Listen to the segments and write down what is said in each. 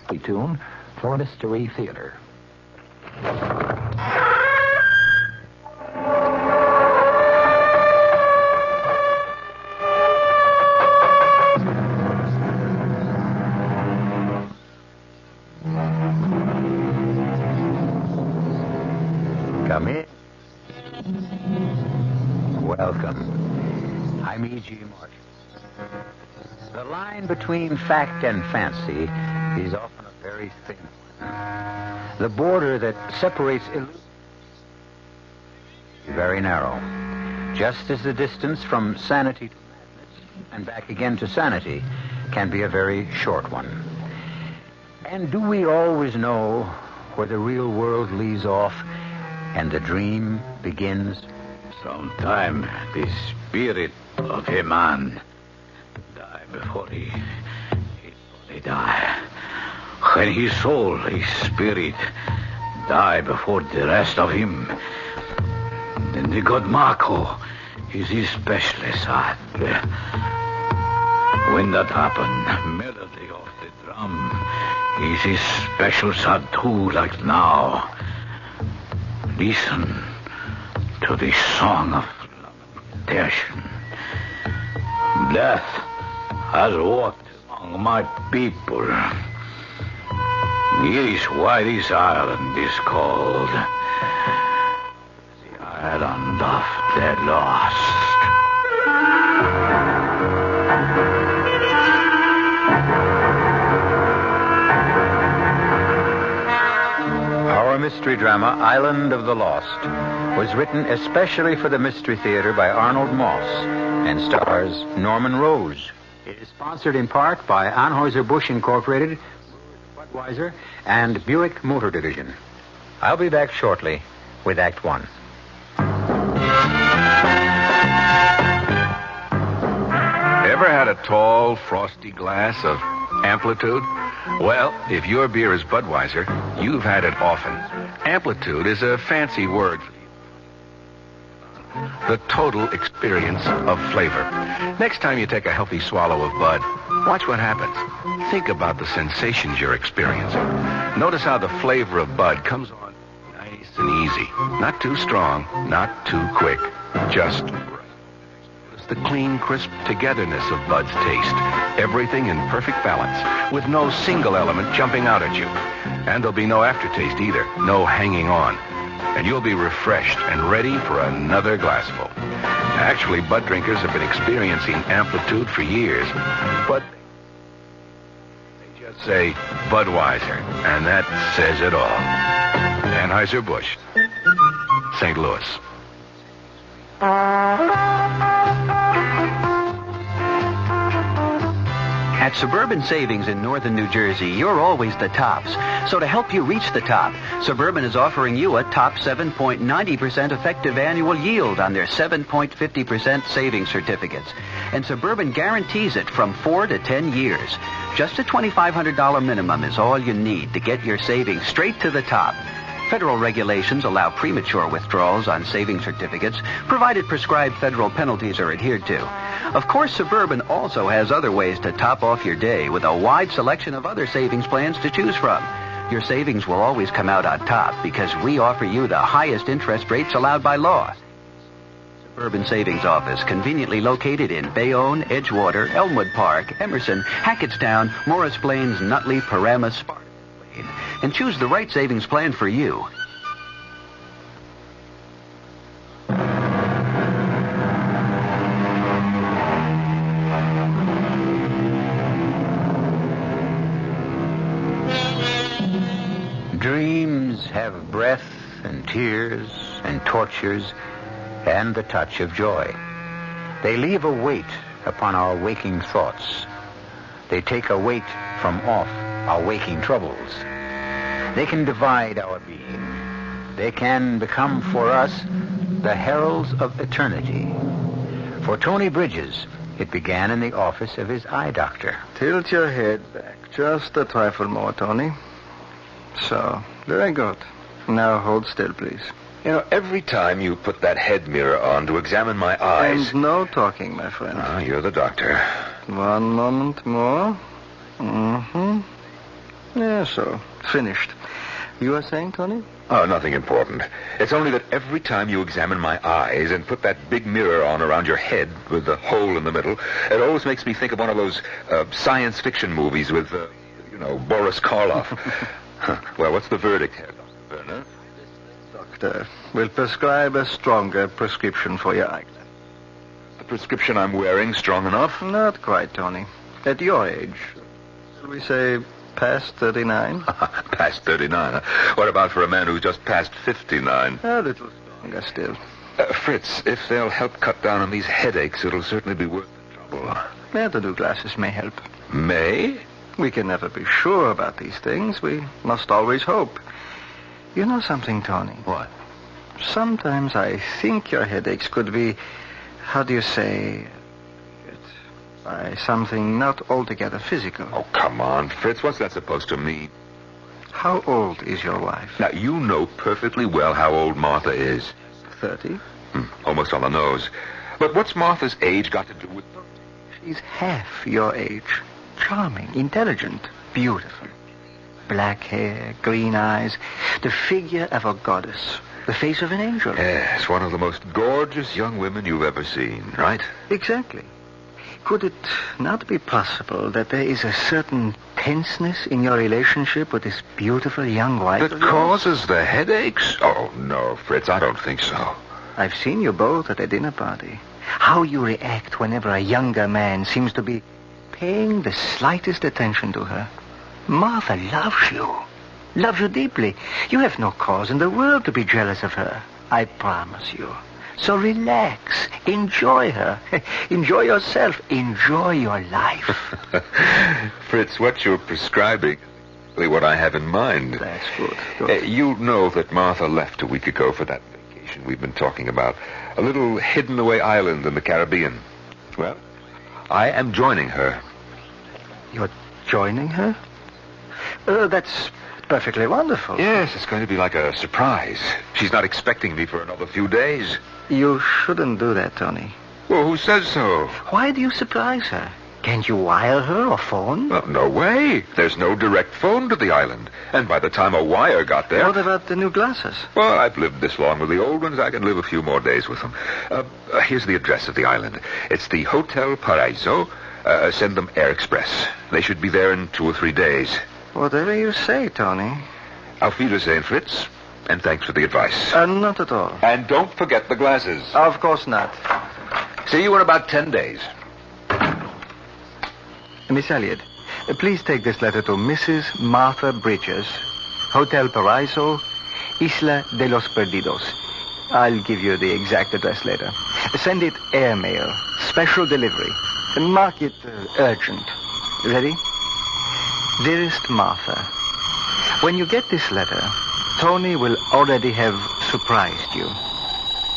tune for Mystery Theater. Come in. Welcome. I'm E.G. Marshall. The line between fact and fancy is often a very thin one. The border that separates illusion is very narrow, just as the distance from sanity to madness and back again to sanity can be a very short one. And do we always know where the real world leaves off and the dream begins? Sometime the spirit of Himan die before his body die. When his soul, his spirit, die before the rest of him, then the god Marco is his special sad. When that happened, melody of the drum is his special sad too, like now. Listen to the song of lamentation. Death has walked among my people. Here is why this island is called the Island of the Lost. Our mystery drama, Island of the Lost, was written especially for the Mystery Theater by Arnold Moss and stars Norman Rose. It is sponsored in part by Anheuser-Busch Incorporated, Budweiser, and Buick Motor Division. I'll be back shortly with Act One. Ever had a tall, frosty glass of Amplitude? Well, if your beer is Budweiser, you've had it often. Amplitude is a fancy word for the total experience of flavor. Next time you take a healthy swallow of Bud, watch what happens. Think about the sensations you're experiencing. Notice how the flavor of Bud comes on nice and easy. Not too strong, not too quick, just right. Notice the clean, crisp togetherness of Bud's taste. Everything in perfect balance, with no single element jumping out at you. And there'll be no aftertaste either, no hanging on. And you'll be refreshed and ready for another glassful. Actually, Bud drinkers have been experiencing Amplitude for years, but they just say Budweiser, and that says it all. Anheuser-Busch, St. Louis. At Suburban Savings in northern New Jersey, you're always the tops. So to help you reach the top, Suburban is offering you a top 7.90% effective annual yield on their 7.50% savings certificates. And Suburban guarantees it from 4 to 10 years. Just a $2,500 minimum is all you need to get your savings straight to the top. Federal regulations allow premature withdrawals on savings certificates, provided prescribed federal penalties are adhered to. Of course, Suburban also has other ways to top off your day with a wide selection of other savings plans to choose from. Your savings will always come out on top because we offer you the highest interest rates allowed by law. Suburban Savings Office, conveniently located in Bayonne, Edgewater, Elmwood Park, Emerson, Hackettstown, Morris Plains, Nutley, Paramus, Sparta. And choose the right savings plan for you. Dreams have breath and tears and tortures and the touch of joy. They leave a weight upon our waking thoughts. They take a weight from off our waking troubles. They can divide our being. They can become for us the heralds of eternity. For Tony Bridges, it began in the office of his eye doctor. Tilt your head back just a trifle more, Tony. So, very good. Now hold still, please. You know, every time you put that head mirror on to examine my eyes... And no talking, my friend. Ah, you're the doctor. One moment more. Mm-hmm. Yes, So, finished. You were saying, Tony? Oh, nothing important. It's only that every time you examine my eyes and put that big mirror on around your head with the hole in the middle, it always makes me think of one of those science fiction movies with, Boris Karloff. Well, what's the verdict here, Dr. Werner? Doctor, will prescribe a stronger prescription for your eyeglass. The prescription I'm wearing strong enough? Not quite, Tony. At your age, shall we say past 39? Past 39? What about for a man who's just past 59? A little stronger still. Fritz, if they'll help cut down on these headaches, it'll certainly be worth the trouble. Yeah, the new glasses may help. May? We can never be sure about these things. We must always hope. You know something, Tony? What? Sometimes I think your headaches could be, how do you say, by something not altogether physical. Oh, come on, Fritz. What's that supposed to mean? How old is your wife? Now, you know perfectly well how old Martha is. 30. Almost on the nose. But what's Martha's age got to do with... She's half your age. Charming, intelligent, beautiful. Black hair, green eyes, the figure of a goddess, the face of an angel. Yes, one of the most gorgeous young women you've ever seen, right? Exactly. Could it not be possible that there is a certain tenseness in your relationship with this beautiful young wife That of yours? causes the headaches? Oh, no, Fritz, I don't think so. I've seen you both at a dinner party. How you react whenever a younger man seems to be paying the slightest attention to her. Martha loves you deeply. You have no cause in the world to be jealous of her. I promise you. So relax. Enjoy her. Enjoy yourself. Enjoy your life. Fritz, what you're prescribing is what I have in mind. That's good. You know that Martha left a week ago for that vacation we've been talking about. A little hidden-away island in the Caribbean. Well, I am joining her. You're joining her? That's perfectly wonderful. Yes, it's going to be like a surprise. She's not expecting me for another few days. You shouldn't do that, Tony. Well, who says so? Why do you surprise her? Can't you wire her or phone? No way. There's no direct phone to the island. And by the time a wire got there... What about the new glasses? Well, I've lived this long with the old ones. I can live a few more days with them. Here's the address of the island. It's the Hotel Paraiso. Send them Air Express. They should be there in 2 or 3 days. Whatever you say, Tony. Auf Wiedersehen, Fritz. And thanks for the advice. Not at all. And don't forget the glasses. Of course not. See you in about 10 days. Miss Elliot, please take this letter to Mrs. Martha Bridges, Hotel Paraiso, Isla de los Perdidos. I'll give you the exact address later. Send it airmail, special delivery. Mark it urgent. Ready? Dearest Martha, when you get this letter, Tony will already have surprised you.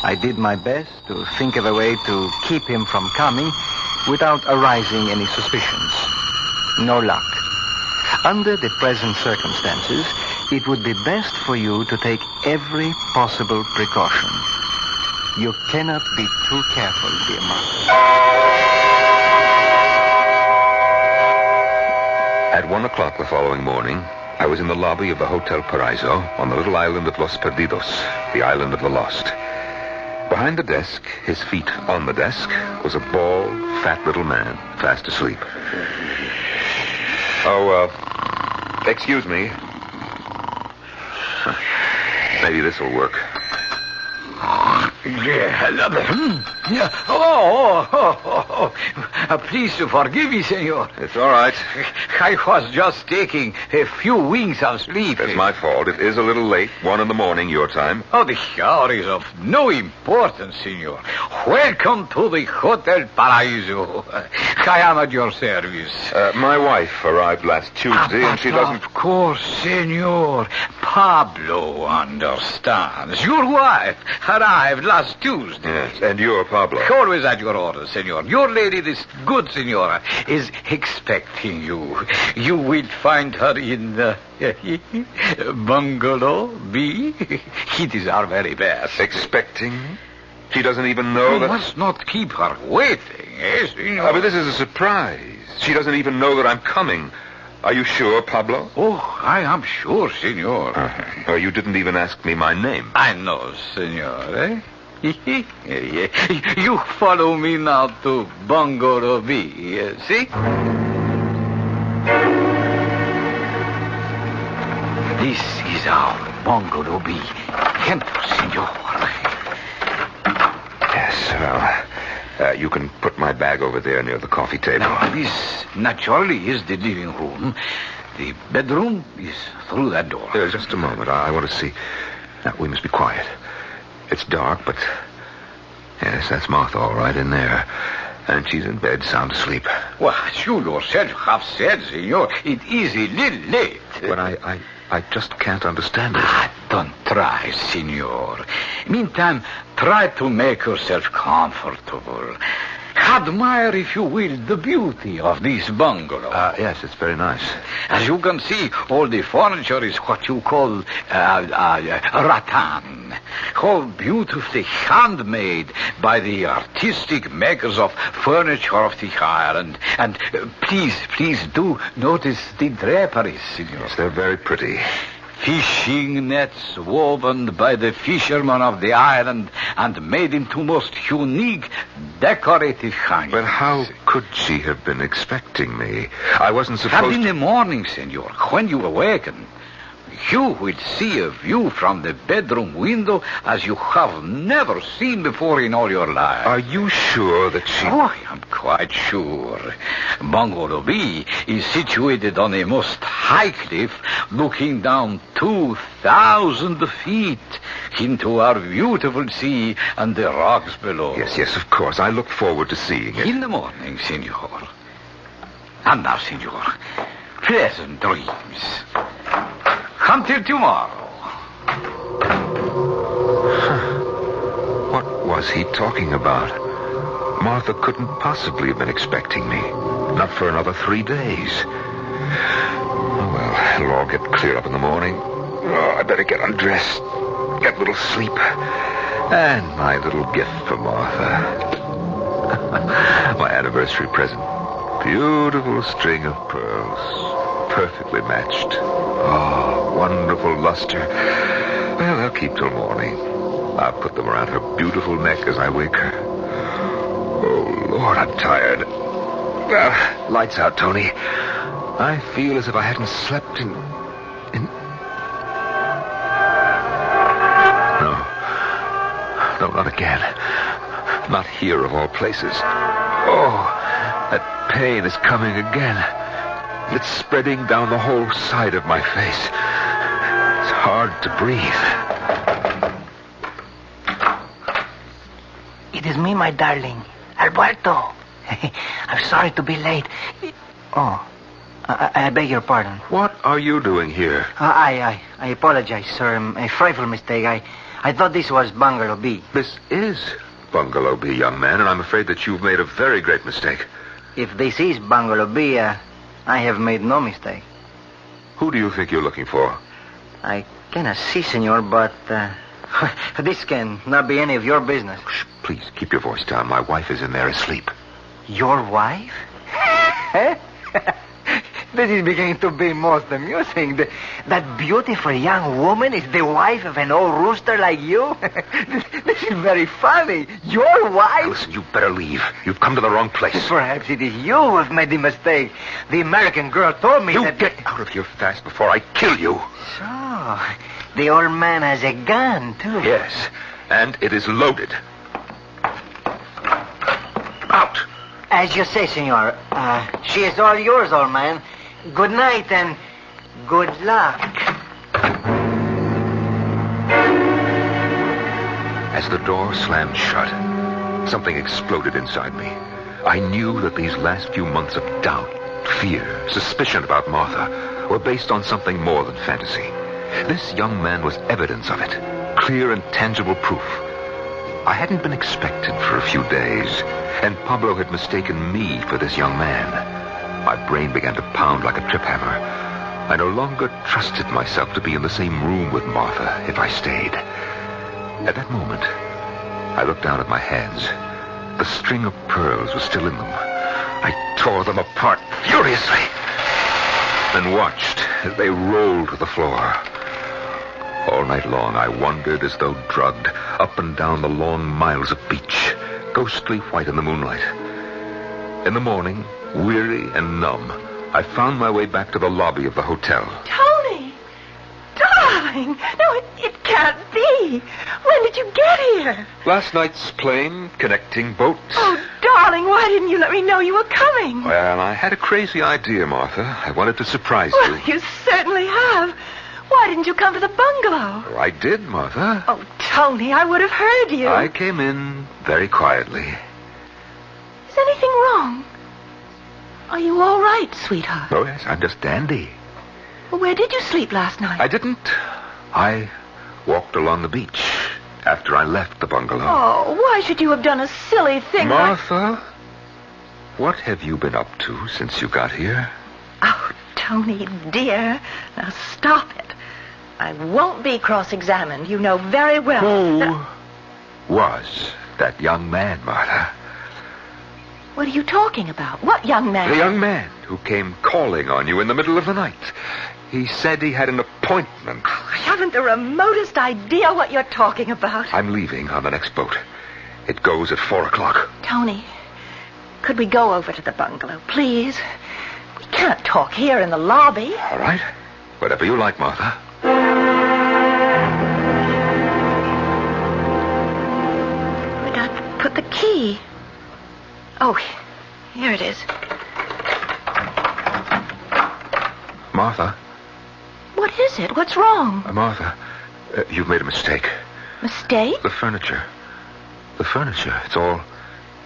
I did my best to think of a way to keep him from coming without arousing any suspicions. No luck. Under the present circumstances, it would be best for you to take every possible precaution. You cannot be too careful, dear Martha. At 1 o'clock the following morning, I was in the lobby of the Hotel Paraiso on the little island of Los Perdidos, the island of the lost. Behind the desk, his feet on the desk, was a bald, fat little man, fast asleep. Excuse me. Maybe this'll work. Please forgive me, senor. It's all right. I was just taking a few winks of sleep. It's my fault. It is a little late, 1 a.m, your time. Oh, the hour is of no importance, senor. Welcome to the Hotel Paraiso. I am at your service. My wife arrived last Tuesday, and she doesn't... Of course, senor. Pablo understands. Your wife arrived last Tuesday. Yes, and you're Pablo. Always at your orders, senor. Your lady, this good senora, is expecting you. You will find her in the bungalow B. It is our very best. Expecting? She doesn't even know You that... must not keep her waiting, eh, senor? But this is a surprise. She doesn't even know that I'm coming. Are you sure, Pablo? Oh, I am sure, senor. You didn't even ask me my name. I know, senor, eh? You follow me now to Bungalow B, see? This is our Bungalow B. Enter, senor. Yes, well, you can put my bag over there near the coffee table. Now, this naturally is the living room. The bedroom is through that door. Just a moment. I want to see. Now, we must be quiet. It's dark, but... Yes, that's Martha all right in there. And she's in bed, sound asleep. Well, you yourself have said, senor, it is a little late. But I just can't understand it. Don't try, senor. Meantime, try to make yourself comfortable. Admire, if you will, the beauty of this bungalow. Yes, it's very nice. As you can see, all the furniture is what you call rattan. All beautifully handmade by the artistic makers of furniture of the island. And please do notice the draperies, senor. Yes, they're very pretty. Fishing nets woven by the fishermen of the island and made into most unique decorative hangings. But how could she have been expecting me? I wasn't supposed And in the morning, senor, when you awaken, you will see a view from the bedroom window as you have never seen before in all your life. Are you sure that she... Oh, I am quite sure. Bungalow B is situated on a most high cliff looking down 2,000 feet into our beautiful sea and the rocks below. Yes, of course. I look forward to seeing it. In the morning, senor. And now, senor, pleasant dreams. Come till tomorrow. What was he talking about? Martha couldn't possibly have been expecting me. Not for another 3 days. Oh, well, it'll all get cleared up in the morning. Oh, I better get undressed. Get a little sleep. And my little gift for Martha. My anniversary present. Beautiful string of pearls. Perfectly matched. Oh, wonderful luster. Well, they'll keep till morning. I'll put them around her beautiful neck as I wake her. Oh, Lord, I'm tired. Well, lights out, Tony. I feel as if I hadn't slept in... No, not again. Not here, of all places. Oh, that pain is coming again. It's spreading down the whole side of my face. It's hard to breathe. It is me, my darling. Alberto. I'm sorry to be late. Oh, I beg your pardon. What are you doing here? I apologize, sir. A frightful mistake. I thought this was Bungalow B. This is Bungalow B, young man, and I'm afraid that you've made a very great mistake. If this is Bungalow B, I have made no mistake. Who do you think you're looking for? I cannot see, senor, but this can not be any of your business. Shh, please, keep your voice down. My wife is in there asleep. Your wife? This is beginning to be most amusing. That beautiful young woman is the wife of an old rooster like you? This is very funny. Your wife? Now, listen, you better leave. You've come to the wrong place. Perhaps it is you who have made the mistake. The American girl told me that... You get out of here fast before I kill you. So, the old man has a gun, too. Yes, and it is loaded. Out. As you say, senor. She is all yours, old man. Good night and good luck. As the door slammed shut, something exploded inside me. I knew that these last few months of doubt, fear, suspicion about Martha were based on something more than fantasy. This young man was evidence of it, clear and tangible proof. I hadn't been expected for a few days, and Pablo had mistaken me for this young man. My brain began to pound like a trip hammer. I no longer trusted myself to be in the same room with Martha if I stayed. At that moment, I looked down at my hands. The string of pearls was still in them. I tore them apart furiously. and watched as they rolled to the floor. All night long, I wandered as though drugged up and down the long miles of beach, ghostly white in the moonlight. In the morning, weary and numb, I found my way back to the lobby of the hotel. Tony! Darling! No, it can't be. When did you get here? Last night's plane, connecting boats. Oh, darling, why didn't you let me know you were coming? Well, I had a crazy idea, Martha. I wanted to surprise Well, you. you certainly have. Why didn't you come to the bungalow? Oh, I did, Martha. Oh, Tony, I would have heard you. I came in very quietly. Is anything wrong? Are you all right, sweetheart? Oh, yes, I'm just dandy. Well, where did you sleep last night? I didn't. I walked along the beach after I left the bungalow. Oh, why should you have done a silly thing like... Martha, what have you been up to since you got here? Oh, Tony, dear. Now, stop it. I won't be cross-examined. You know very well. Who was that young man, Martha? What are you talking about? What young man? The young man who came calling on you in the middle of the night. He said he had an appointment. I haven't the remotest idea what you're talking about. I'm leaving on the next boat. It goes at 4 o'clock. Tony, could we go over to the bungalow, please? We can't talk here in the lobby. All right. Whatever you like, Martha. Where'd I put the key? Oh, here it is. Martha? What is it? What's wrong? Martha, you've made a mistake. Mistake? The furniture. The furniture. It's all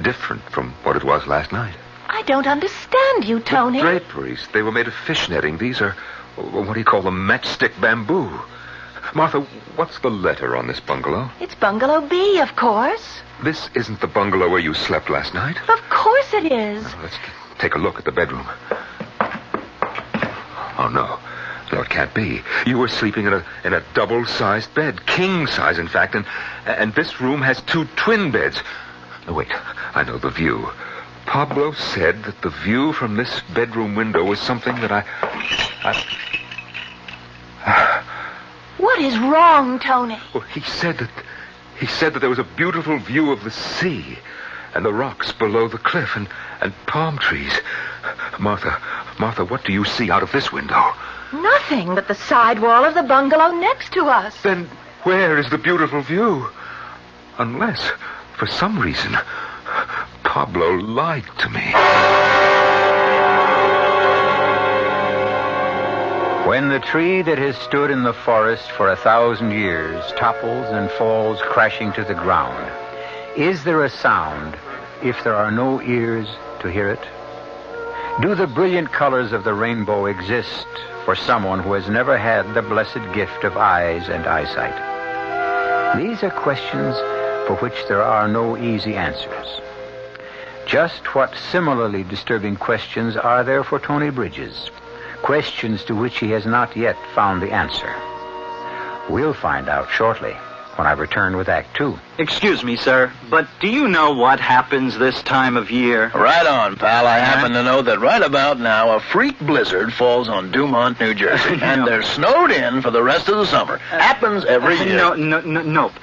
different from what it was last night. I don't understand you, Tony. The draperies, they were made of fish netting. These are, what do you call them, matchstick bamboo. Martha, what's the letter on this bungalow? It's Bungalow B, of course. This isn't the bungalow where you slept last night. Of course it is. Now, let's take a look at the bedroom. Oh, no. No, it can't be. You were sleeping in a double-sized bed, king size, in fact, and this room has 2 twin beds. No, wait. I know the view. Pablo said that the view from this bedroom window was something that I... What is wrong, Tony? Well, he said that there was a beautiful view of the sea and the rocks below the cliff and palm trees. Martha, what do you see out of this window? Nothing but the side wall of the bungalow next to us. Then where is the beautiful view? Unless, for some reason, Pablo lied to me. When the tree that has stood in the forest for 1,000 years topples and falls crashing to the ground, is there a sound if there are no ears to hear it? Do the brilliant colors of the rainbow exist for someone who has never had the blessed gift of eyes and eyesight? These are questions for which there are no easy answers. Just what similarly disturbing questions are there for Tony Bridges? Questions to which he has not yet found the answer. We'll find out shortly when I return with Act 2. Excuse me, sir, but do you know what happens this time of year? Right on, pal. I happen to know that right about now a freak blizzard falls on Dumont, New Jersey, and they're snowed in for the rest of the summer. Happens every year. Nope.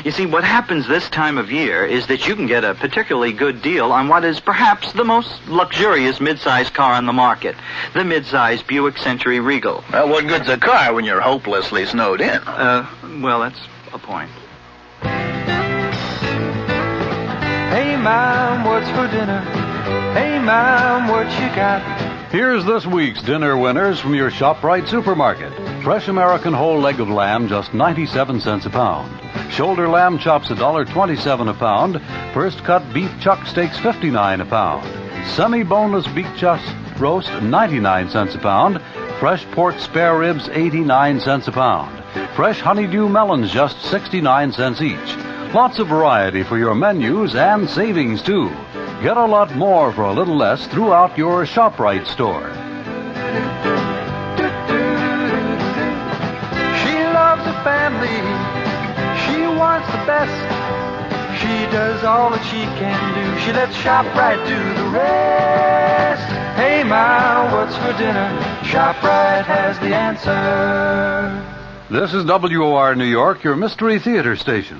You see, what happens this time of year is that you can get a particularly good deal on what is perhaps the most luxurious mid-size car on the market, the mid-size Buick Century Regal. Well, what good's a car when you're hopelessly snowed in? Well, that's a point. Hey, Mom, what's for dinner? Hey, Mom, what you got? Here's this week's dinner winners from your ShopRite supermarket. Fresh American whole leg of lamb, just 97 cents a pound. Shoulder lamb chops, $1.27 a pound. First cut beef chuck steaks, 59 a pound. Semi-boneless beef chuck roast, 99 cents a pound. Fresh pork spare ribs, 89 cents a pound. Fresh honeydew melons, just 69 cents each. Lots of variety for your menus and savings, too. Get a lot more for a little less throughout your ShopRite store. She loves the family. She wants the best. She does all that she can do. She lets ShopRite do the rest. Hey, Ma, what's for dinner? ShopRite has the answer. This is WOR New York, your Mystery Theater station.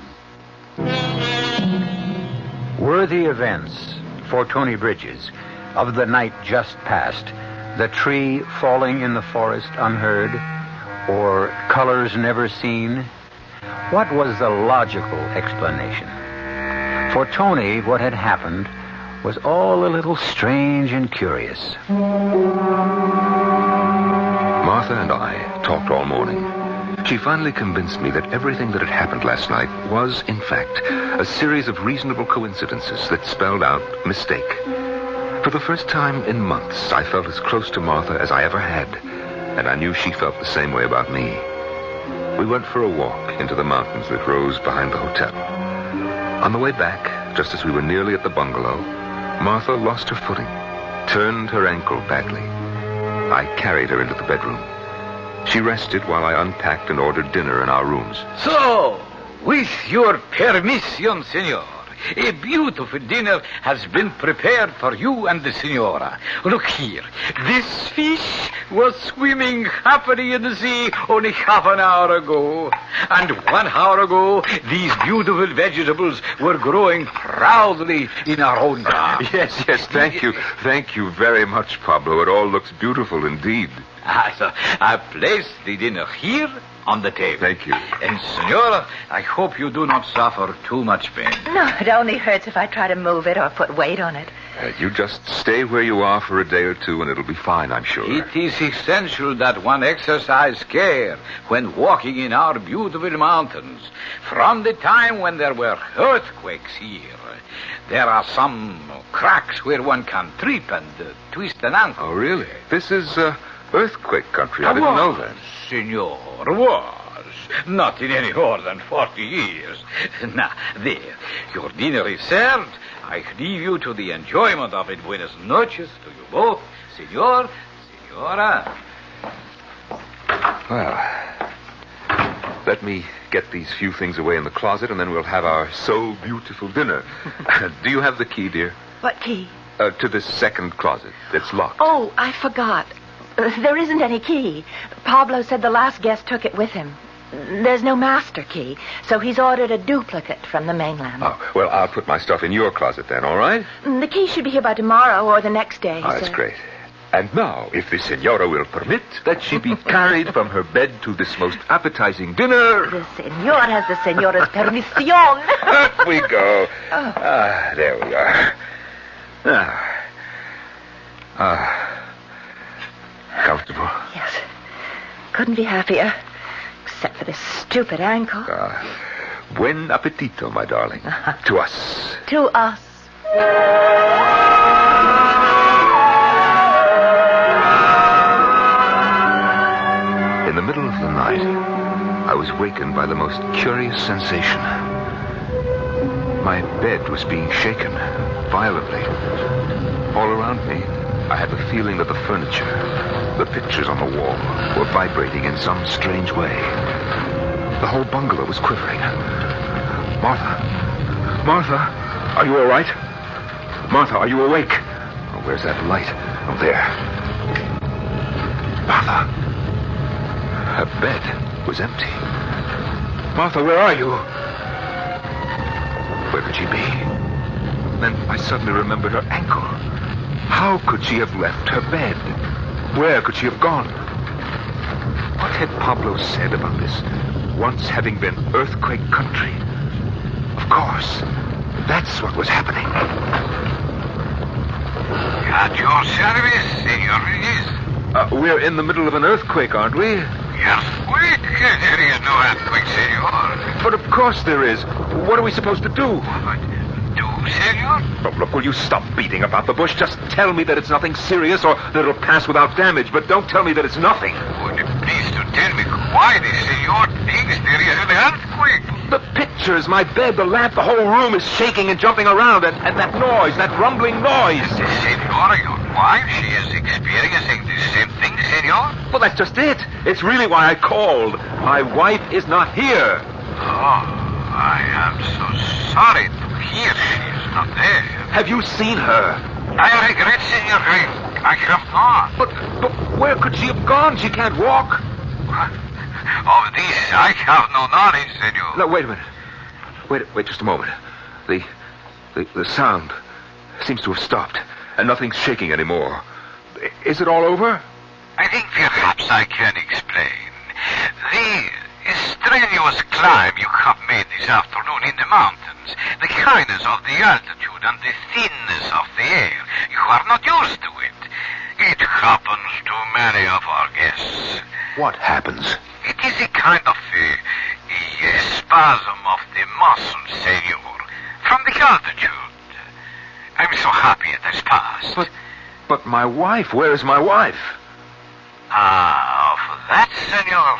Worthy events for Tony Bridges of the night just past, the tree falling in the forest unheard, or colors never seen. What was the logical explanation? For Tony, what had happened was all a little strange and curious. Martha and I talked all morning. She finally convinced me that everything that had happened last night was, in fact, a series of reasonable coincidences that spelled out mistake. For the first time in months, I felt as close to Martha as I ever had, and I knew she felt the same way about me. We went for a walk into the mountains that rose behind the hotel. On the way back, just as we were nearly at the bungalow, Martha lost her footing, turned her ankle badly. I carried her into the bedroom. She rested while I unpacked and ordered dinner in our rooms. So, with your permission, senor, a beautiful dinner has been prepared for you and the senora. Look here. This fish was swimming happily in the sea only half an hour ago. And 1 hour ago, these beautiful vegetables were growing proudly in our own garden. Yes, thank you. Thank you very much, Pablo. It all looks beautiful indeed. So I placed the dinner here on the table. Thank you. And, senora, I hope you do not suffer too much pain. No, it only hurts if I try to move it or put weight on it. You just stay where you are for a day or two and it'll be fine, I'm sure. It is essential that one exercise care when walking in our beautiful mountains. From the time when there were earthquakes here, there are some cracks where one can trip and twist an ankle. Oh, really? This is earthquake country. I didn't know that. Senor, was. Not in any more than 40 years. Now, there. Your dinner is served. I leave you to the enjoyment of it. Buenas noches to you both. Senor, senora. Well, let me get these few things away in the closet, and then we'll have our so beautiful dinner. Do you have the key, dear? What key? To this second closet. It's locked. Oh, I forgot. There isn't any key. Pablo said the last guest took it with him. There's no master key, so he's ordered a duplicate from the mainland. Oh, well, I'll put my stuff in your closet then, all right? The key should be here by tomorrow or the next day. Oh, that's great. And now, if the senora will permit, that she be carried from her bed to this most appetizing dinner. The senor has the senora's permission. Up we go. Oh. There we are. Comfortable? Yes. Couldn't be happier. Except for this stupid ankle. Buen appetito, my darling. To us. To us. In the middle of the night, I was wakened by the most curious sensation. My bed was being shaken violently. All around me, I had the feeling that the furniture, the pictures on the wall, were vibrating in some strange way. The whole bungalow was quivering. Martha, are you all right? Martha, are you awake? Oh, where's that light? Oh, there. Martha. Her bed was empty. Martha, where are you? Where could she be? Then I suddenly remembered her ankle. How could she have left her bed? Where could she have gone? What had Pablo said about this once having been earthquake country? Of course, that's what was happening. At your service, senor Bridges. We're in the middle of an earthquake, aren't we? Earthquake? There is no earthquake, senor. But of course there is. What are we supposed to do? Senor? Oh, look, will you stop beating about the bush? Just tell me that it's nothing serious or that it'll pass without damage, but don't tell me that it's nothing. Would you please to tell me why the senor thinks there is an earthquake? The pictures, my bed, the lamp, the whole room is shaking and jumping around, and that noise, that rumbling noise. The senora, your wife, she is experiencing the same thing, senor? Well, that's just it. It's really why I called. My wife is not here. Oh, I am so sorry to hear she is not there. Have you seen her? I regret, senor. I have not. But where could she have gone? She can't walk. Of this, I have no knowledge, senor. No, wait a minute. Wait just a moment. The sound seems to have stopped, and nothing's shaking anymore. Is it all over? I think perhaps I can explain. The strenuous climb you have made this afternoon in the mountains, the kindness of the altitude and the thinness of the air, you are not used to it. It happens to many of our guests. What happens? It is a kind of a spasm of the muscles, senor, from the altitude. I'm so happy it has passed. But my wife, where is my wife? For that, senor,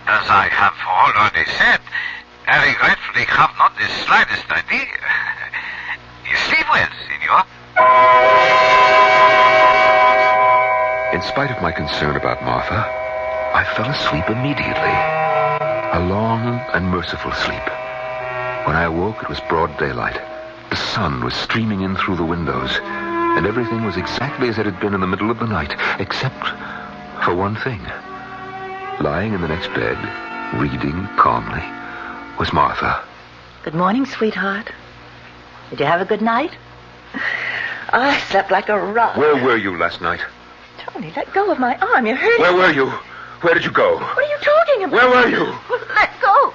as I have already said, I regretfully have not the slightest idea. You sleep well, senor. In spite of my concern about Martha, I fell asleep immediately. A long and merciful sleep. When I awoke, it was broad daylight. The sun was streaming in through the windows, and everything was exactly as it had been in the middle of the night, except for one thing. Lying in the next bed, reading calmly, was Martha. Good morning, sweetheart. Did you have a good night? I slept like a rock. Where were you last night? Tony, let go of my arm. You're hurting. Where were you? Where did you go? What are you talking about? Where were you? Let go.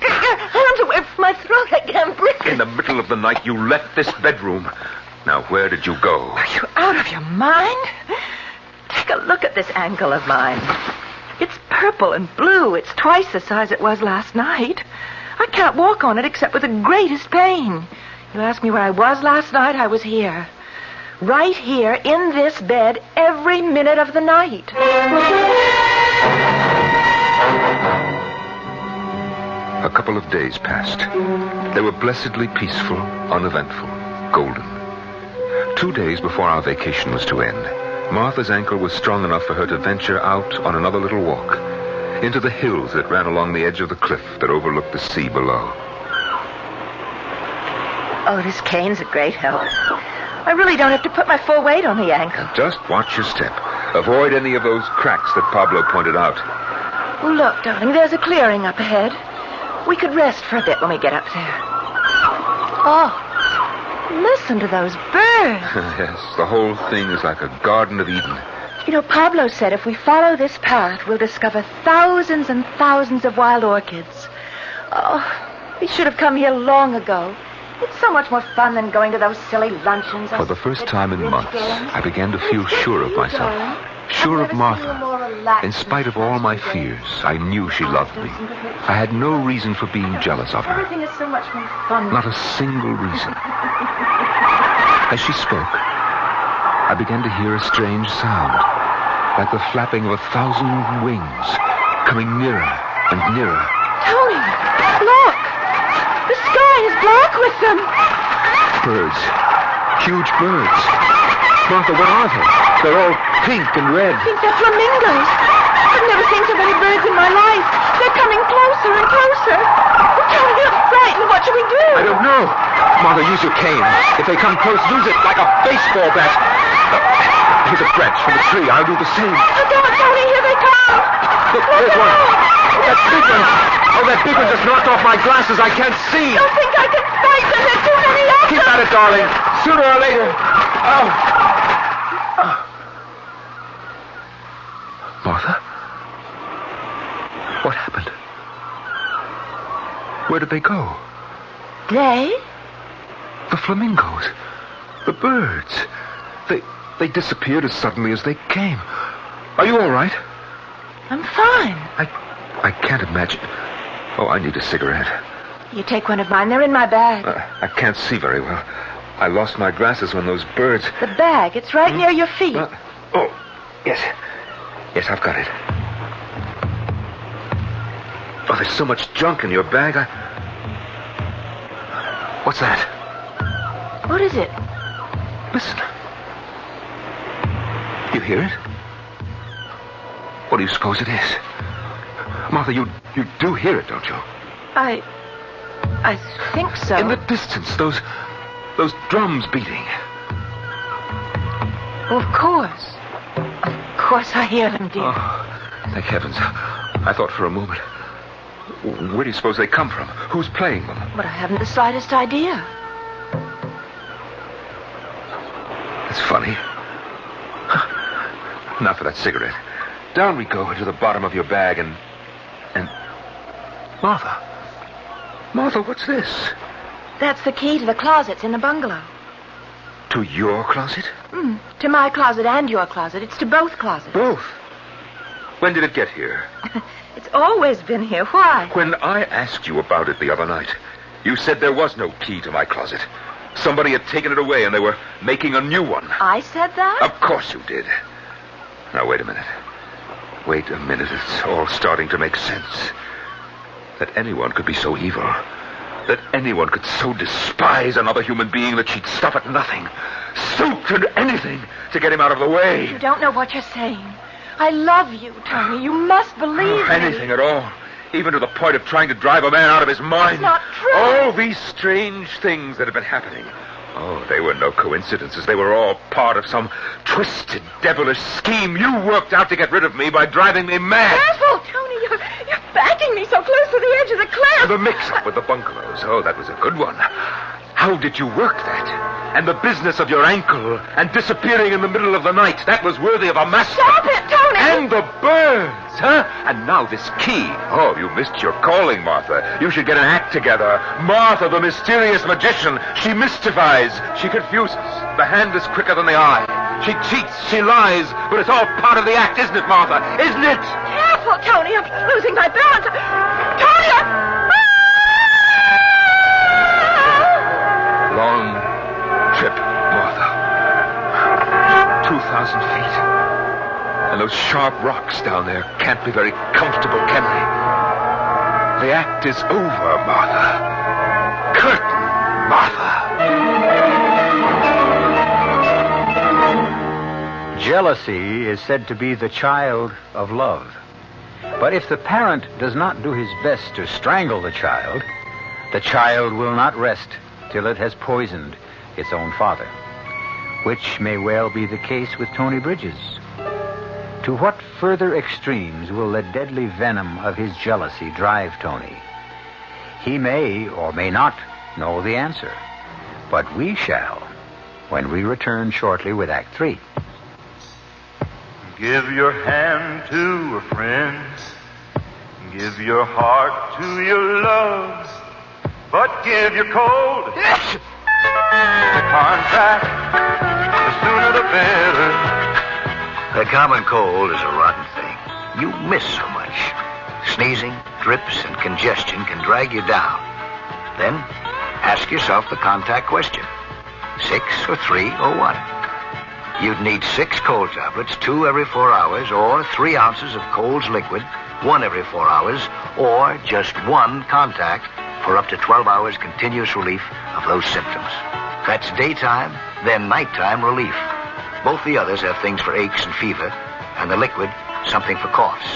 Get your hands away from my throat. I can't breathe. In the middle of the night, you left this bedroom. Now, where did you go? Are you out of your mind? Take a look at this ankle of mine. It's purple and blue. It's twice the size it was last night. I can't walk on it except with the greatest pain. You asked me where I was last night. I was here. Right here in this bed every minute of the night. A couple of days passed. They were blessedly peaceful, uneventful, golden. 2 days before our vacation was to end, Martha's ankle was strong enough for her to venture out on another little walk into the hills that ran along the edge of the cliff that overlooked the sea below. Oh, this cane's a great help. I really don't have to put my full weight on the ankle. Just watch your step. Avoid any of those cracks that Pablo pointed out. Oh, look, darling, there's a clearing up ahead. We could rest for a bit when we get up there. Oh, listen to those birds. Yes, the whole thing is like a Garden of Eden. You know, Pablo said if we follow this path, we'll discover thousands and thousands of wild orchids. Oh, we should have come here long ago. It's so much more fun than going to those silly luncheons. For the first time in months, I began to feel sure of myself. Sure of Martha. In spite of all my fears, I knew she loved me. I had no reason for being jealous of her. Everything is so much more fun. Not a single reason. As she spoke, I began to hear a strange sound, like the flapping of 1,000 wings, coming nearer and nearer. Tony, look! The sky is black with them. Birds. Huge birds. Martha, what are they? They're all pink and red. I think they're flamingos. I've never seen so many birds in my life. They're coming closer and closer. Oh, Tony, I'm frightened. What should we do? I don't know. Martha, use your cane. If they come close, use it like a baseball bat. Here's a branch from a tree. I'll do the same. Look out, Tony. Here they come. Look, there's one. That big one. Oh, that big one just knocked off my glasses. I can't see. Don't think I can fight them. There's too many of them. Keep at it, darling. Sooner or later. Oh. Martha? What happened? Where did they go? They? The flamingos. The birds. They disappeared as suddenly as they came. Are you all right? I'm fine. I can't imagine. Oh, I need a cigarette. You take one of mine. They're in my bag. I can't see very well. I lost my glasses when those birds... The bag. It's right near your feet. Oh, yes. Yes, I've got it. Oh, there's so much junk in your bag. What's that? What is it? Listen. You hear it? What do you suppose it is? Martha, you do hear it, don't you? I think so. In the distance, those drums beating. Well, of course. Of course I hear them, dear. Oh, thank heavens. I thought for a moment. Where do you suppose they come from? Who's playing them? But I haven't the slightest idea. That's funny. Now for that cigarette. Down we go into the bottom of your bag and... Martha. Martha, what's this? That's the key to the closets in the bungalow. To your closet? To my closet and your closet. It's to both closets. Both? When did it get here? It's always been here. Why? When I asked you about it the other night, you said there was no key to my closet. Somebody had taken it away and they were making a new one. I said that? Of course you did. Now, wait a minute. Wait a minute. It's all starting to make sense. That anyone could be so evil. That anyone could so despise another human being that she'd stop at nothing. Stoop to anything to get him out of the way. You don't know what you're saying. I love you, Tony. You must believe me. Anything at all. Even to the point of trying to drive a man out of his mind. That's not true. All these strange things that have been happening. Oh, they were no coincidences. They were all part of some twisted, devilish scheme you worked out to get rid of me by driving me mad. Careful, Tony. You're backing me so close to the edge of the cliff. The mix-up with the bungalows. Oh, that was a good one. How did you work that? And the business of your ankle and disappearing in the middle of the night. That was worthy of a master. Stop it, Tony! And the birds, huh? And now this key. Oh, you missed your calling, Martha. You should get an act together. Martha, the mysterious magician. She mystifies. She confuses. The hand is quicker than the eye. She cheats. She lies. But it's all part of the act, isn't it, Martha? Isn't it? Careful, Tony. I'm losing my balance. Tony! Long trip, Martha. 2,000 feet. And those sharp rocks down there can't be very comfortable, can they? The act is over, Martha. Curtain, Martha. Jealousy is said to be the child of love. But if the parent does not do his best to strangle the child will not rest till it has poisoned its own father, which may well be the case with Tony Bridges. To what further extremes will the deadly venom of his jealousy drive Tony? He may or may not know the answer, but we shall when we return shortly with Act 3. Give your hand to a friend, give your heart to your love, but give your cold the contact, the sooner the better. The common cold is a rotten thing. You miss so much. Sneezing, drips, and congestion can drag you down. Then, ask yourself the contact question. 6 or 3 or 1? You'd need 6 cold tablets, 2 every 4 hours, or 3 ounces of Cold's liquid, 1 every 4 hours, or just 1 contact for up to 12 hours continuous relief of those symptoms. That's daytime, then nighttime relief. Both the others have things for aches and fever, and the liquid, something for coughs.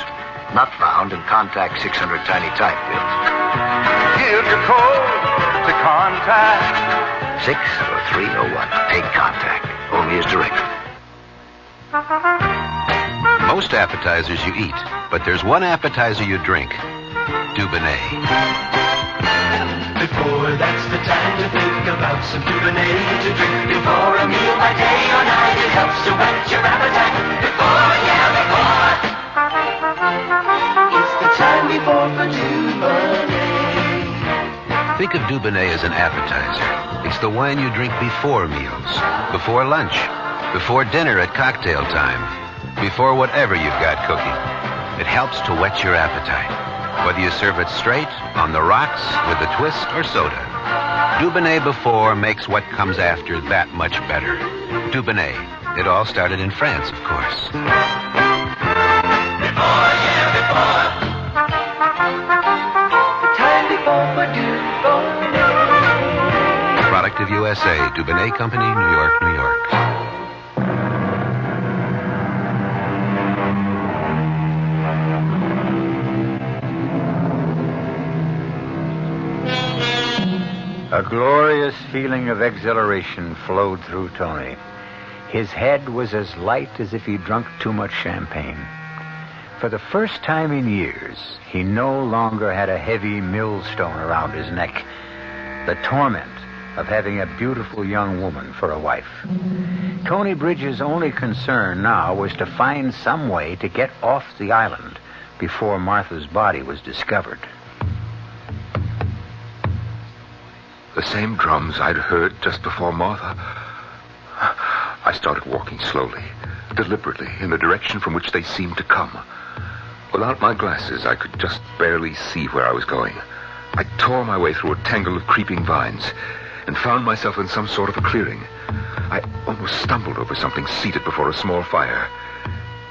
Not found in Contact 600 tiny type pills. Give your cold to Contact. 6 or 3 or 1. Take Contact. Only as directed. Most appetizers you eat, but there's one appetizer you drink. Dubonnet. Before that's the time to think about some Dubonnet to drink. Before a meal by day or night, it helps to whet your appetite. Before, it's the time before for Dubonnet. Think of Dubonnet as an appetizer. It's the wine you drink before meals, before lunch, before dinner at cocktail time, before whatever you've got cooking. It helps to whet your appetite. Whether you serve it straight, on the rocks, with a twist, or soda. Dubonnet before makes what comes after that much better. Dubonnet. It all started in France, of course. Before. The time before for Dubonnet. A product of USA. Dubonnet Company, New York, New York. A glorious feeling of exhilaration flowed through Tony. His head was as light as if he'd drunk too much champagne. For the first time in years, he no longer had a heavy millstone around his neck. The torment of having a beautiful young woman for a wife. Tony Bridges' only concern now was to find some way to get off the island before Martha's body was discovered. The same drums I'd heard just before Martha. I started walking slowly, deliberately, in the direction from which they seemed to come. Without my glasses, I could just barely see where I was going. I tore my way through a tangle of creeping vines and found myself in some sort of a clearing. I almost stumbled over something seated before a small fire.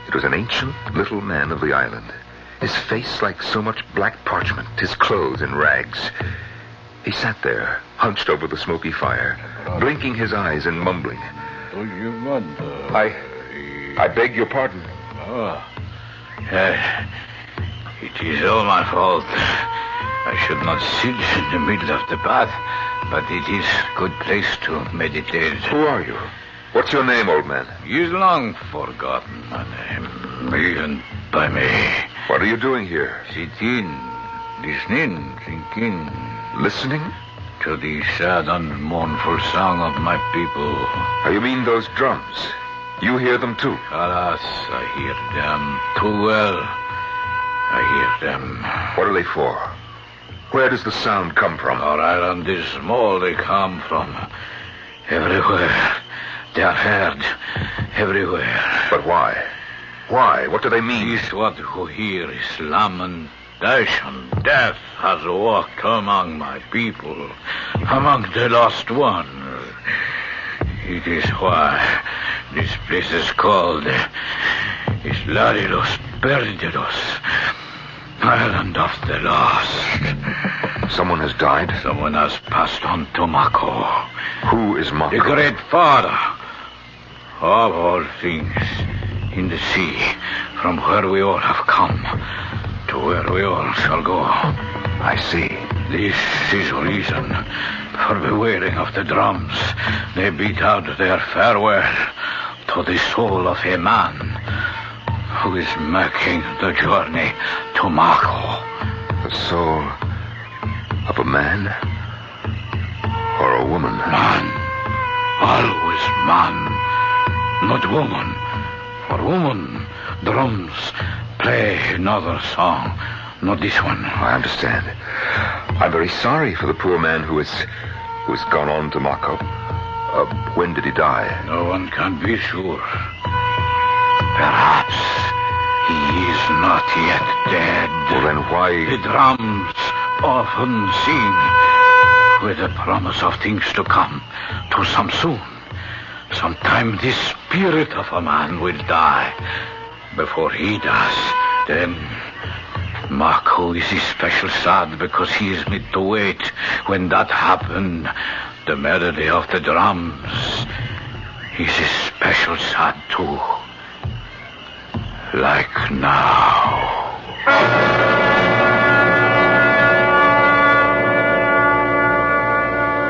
It was an ancient little man of the island, his face like so much black parchment, his clothes in rags. He sat there, hunched over the smoky fire, blinking his eyes and mumbling. I beg your pardon. It is all my fault. I should not sit in the middle of the bath, but it is a good place to meditate. Who are you? What's your name, old man? You've long forgotten my name, even by me. What are you doing here? Sitting, listening, thinking. Listening? To the sad and mournful song of my people. Oh, you mean those drums? You hear them too? Alas, I hear them too well. I hear them. What are they for? Where does the sound come from? Our island is small. They come from everywhere. They are heard everywhere. But why? Why? What do they mean? This what who hear is lamentation. Death has walked among my people, among the lost one. It is why this place is called Isla de los Perdidos, Island of the Lost. Someone has died? Someone has passed on to Mako. Who is Mako? The great father of all things in the sea, from where we all have come to where we all shall go. I see. This is the reason for the wailing of the drums. They beat out their farewell to the soul of a man who is making the journey to Mako. The soul of a man or a woman? Man. Always man, not woman. For woman, drums play another song, not this one. I understand. I'm very sorry for the poor man who has gone on to Mako. When did he die? No one can be sure. Perhaps he is not yet dead. Well, then why... The drums often sing with the promise of things to come, to some soon. Sometime the spirit of a man will die. Before he does, then Mako is especially sad because he is made to wait. When that happened, the melody of the drums is especially sad too. Like now.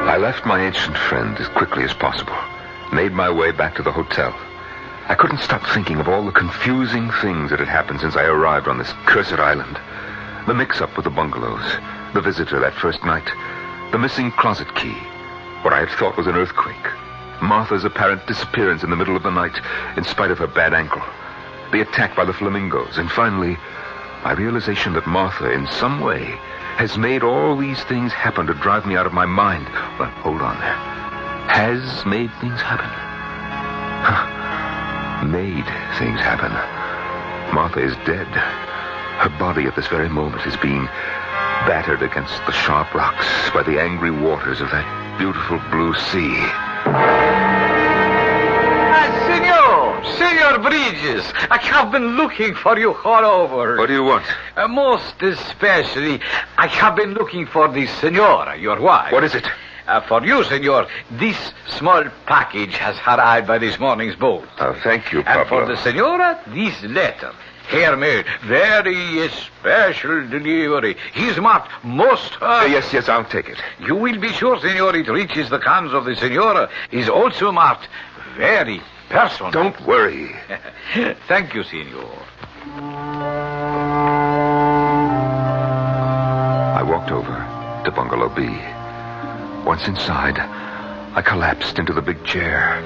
I left my ancient friend as quickly as possible, made my way back to the hotel. I couldn't stop thinking of all the confusing things that had happened since I arrived on this cursed island. The mix-up with the bungalows, the visitor that first night, the missing closet key, what I had thought was an earthquake, Martha's apparent disappearance in the middle of the night in spite of her bad ankle, the attack by the flamingos, and finally, my realization that Martha, in some way, has made all these things happen to drive me out of my mind. Well, hold on there. Has made things happen. Made things happen. Martha is dead. Her body at this very moment is being battered against the sharp rocks by the angry waters of that beautiful blue sea. Senor Bridges, I have been looking for you all over. What do you want? Most especially, I have been looking for the senora, your wife. What is it? For you, senor, this small package has arrived by this morning's boat. Oh, thank you, Pablo. And for the senora, this letter. Here, made very special delivery. He's marked most Yes, I'll take it. You will be sure, senor, it reaches the hands of the senora. Is also marked very personal. Don't worry. Thank you, senor. I walked over to Bungalow B. Once inside, I collapsed into the big chair,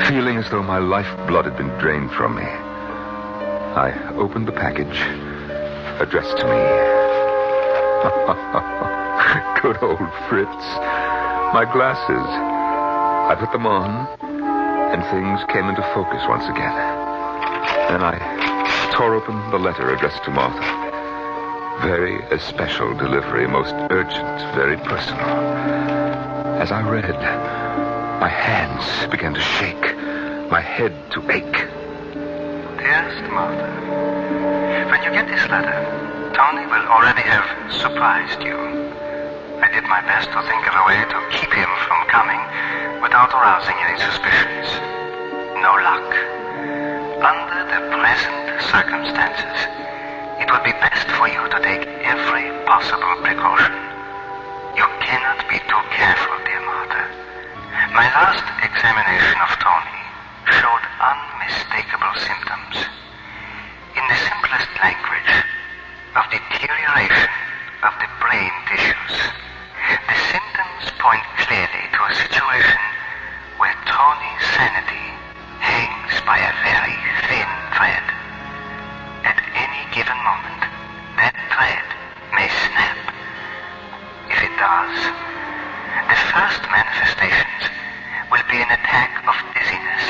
feeling as though my lifeblood had been drained from me. I opened the package addressed to me. Good old Fritz. My glasses. I put them on, and things came into focus once again. Then I tore open the letter addressed to Martha. Very especial delivery, most urgent, very personal. As I read, my hands began to shake, my head to ache. Dearest Martha, when you get this letter, Tony will already have surprised you. I did my best to think of a way to keep him from coming without arousing any suspicions. No luck. Under the present circumstances, it would be best for you to take every possible precaution. You cannot be too careful, dear Martha. My last examination of Tony showed unmistakable symptoms. In the simplest language, of deterioration of the brain tissues. The symptoms point clearly to a situation where Tony's sanity hangs by a very thin thread. At any given moment, that thread may snap. If it does, the first manifestations will be an attack of dizziness,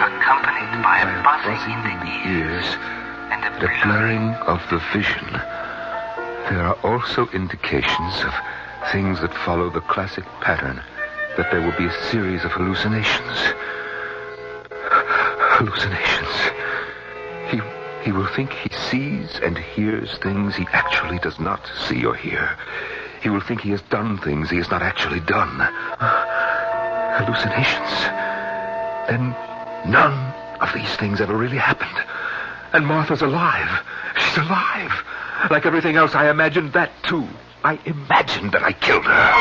accompanied by a buzzing in the ears and a blurring of the vision. There are also indications of things that follow the classic pattern, that there will be a series of hallucinations. Hallucinations. He will think he sees and hears things he actually does not see or hear. He will think he has done things he has not actually done. Hallucinations. Then none of these things ever really happened. And Martha's alive. She's alive. Like everything else, I imagined that, too. I imagined that I killed her.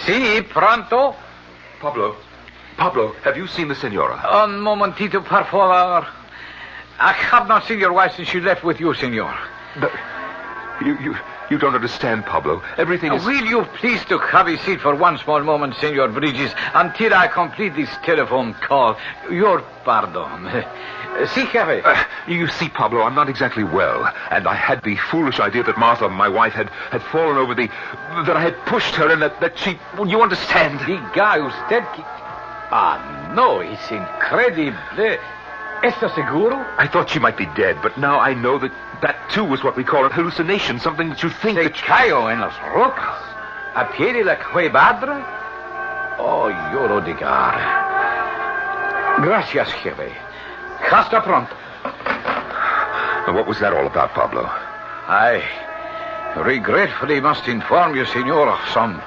Si, pronto? Pablo, have you seen the senora? Un momentito, por favor. I have not seen your wife since she left with you, senor. But you don't understand, Pablo. Everything is... Will you please to have a seat for one small moment, Senor Bridges, until I complete this telephone call? Your pardon. Si, jefe. You see, Pablo, I'm not exactly well, and I had the foolish idea that Martha, my wife, had fallen over the... that I had pushed her and that she... You understand? Diga usted que... Ah, no, it's incredible. ¿Estás seguro? I thought she might be dead, but now I know that too was what we call a hallucination, something that you think Se cayó en las rocas, a pie de la cuevadra. Oh, yo lo digar. Gracias, jefe. Hasta pronto. What was that all about, Pablo? I regretfully must inform you, senor, of some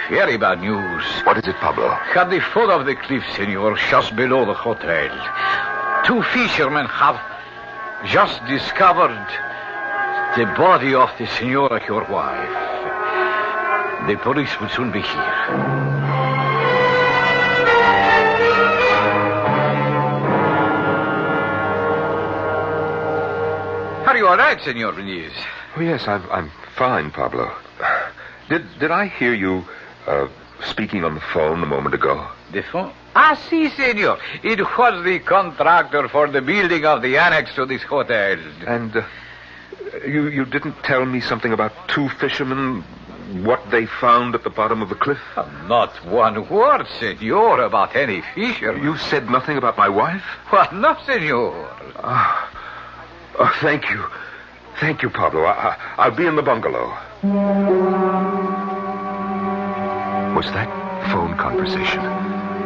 very bad news. What is it, Pablo? At the foot of the cliff, senor, just below the hotel, 2 fishermen have just discovered the body of the senora, your wife. The police will soon be here. Are you all right, Senor Benitez? Oh, yes, I'm fine, Pablo. Did I hear you speaking on the phone a moment ago? The phone? Ah, si, senor. It was the contractor for the building of the annex to this hotel. And you didn't tell me something about 2 fishermen, what they found at the bottom of the cliff? Not one word, senor, about any fishermen. You said nothing about my wife? What, no, senor. Oh, thank you. Thank you, Pablo. I'll be in the bungalow. Was that phone conversation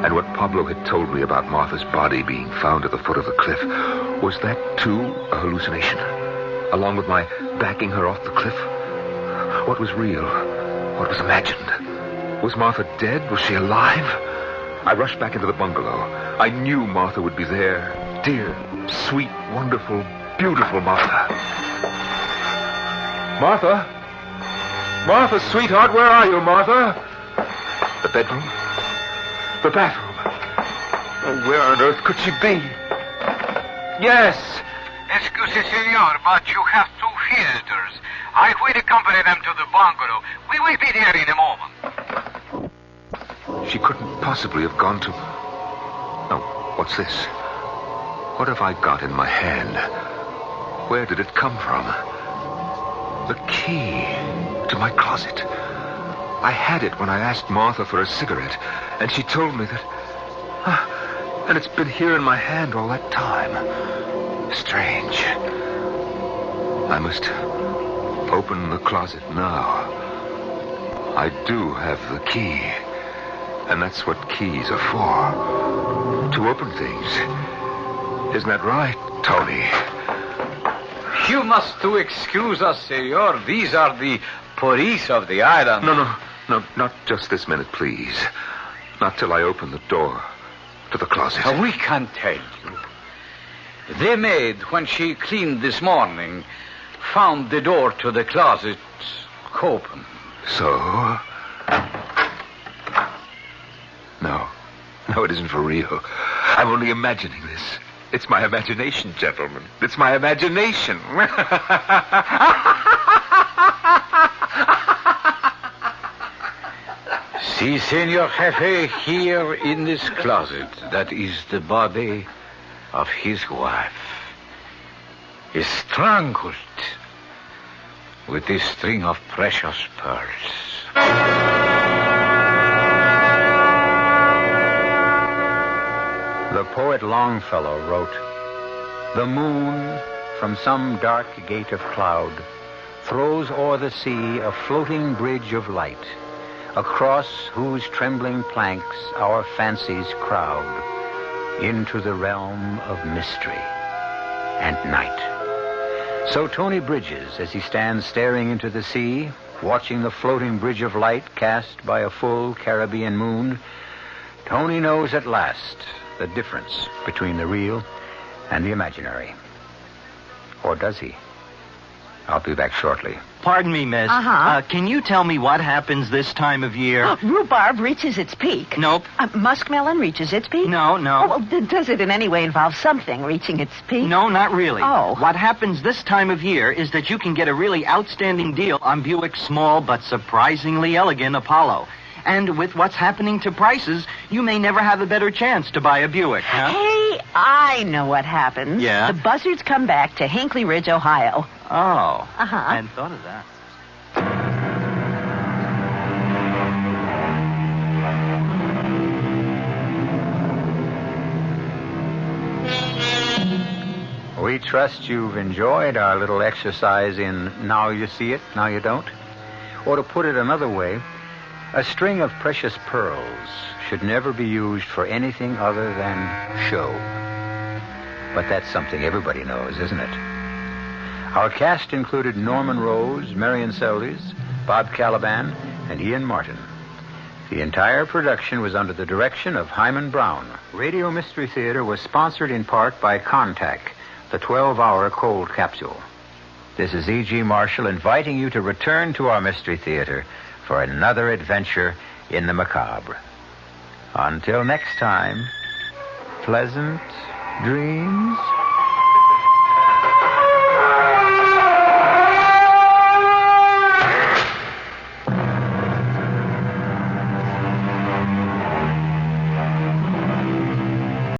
and what Pablo had told me about Martha's body being found at the foot of the cliff, was that, too, a hallucination? Along with my backing her off the cliff? What was real? What was imagined? Was Martha dead? Was she alive? I rushed back into the bungalow. I knew Martha would be there. Dear, sweet, wonderful, beautiful Martha. Martha? Martha, sweetheart, where are you, Martha? The bedroom? The bathroom? Oh, where on earth could she be? Yes. Excuse, senor, but you have 2 visitors. I will accompany them to the bungalow. We will be there in a moment. She couldn't possibly have gone to... No, what's this? What have I got in my hand? Where did it come from? The key to my closet. I had it when I asked Martha for a cigarette, and she told me that... and it's been here in my hand all that time. Strange. I must open the closet now. I do have the key, and that's what keys are for. To open things. Isn't that right, Tony? You must to excuse us, senor. These are the police of the island. No, not just this minute, please. Not till I open the door to the closet. We can tell you. The maid, when she cleaned this morning, found the door to the closet open. So? No, it isn't for real. I'm only imagining this. It's my imagination, gentlemen. It's my imagination. See, Senor Jefe, here in this closet, that is the body of his wife, is strangled with this string of precious pearls. The poet Longfellow wrote, "The moon, from some dark gate of cloud, throws o'er the sea a floating bridge of light, across whose trembling planks our fancies crowd into the realm of mystery and night." So Tony Bridges, as he stands staring into the sea, watching the floating bridge of light cast by a full Caribbean moon, Tony knows at last the difference between the real and the imaginary. Or does he? I'll be back shortly. Pardon me, miss. Can you tell me what happens this time of year? Rhubarb reaches its peak. Nope. Muskmelon reaches its peak? No. Oh, well, does it in any way involve something reaching its peak? No, not really. Oh. What happens this time of year is that you can get a really outstanding deal on Buick's small but surprisingly elegant Apollo. And with what's happening to prices, you may never have a better chance to buy a Buick, huh? Hey, I know what happens. Yeah? The buzzards come back to Hinckley Ridge, Ohio. Oh. I hadn't thought of that. We trust you've enjoyed our little exercise in now you see it, now you don't. Or to put it another way, a string of precious pearls should never be used for anything other than show. But that's something everybody knows, isn't it? Our cast included Norman Rose, Marian Seldes, Bob Kaliban, and Ian Martin. The entire production was under the direction of Himan Brown. Radio Mystery Theater was sponsored in part by Contact, the 12-hour cold capsule. This is E.G. Marshall inviting you to return to our Mystery Theater for another adventure in the macabre. Until next time, pleasant dreams.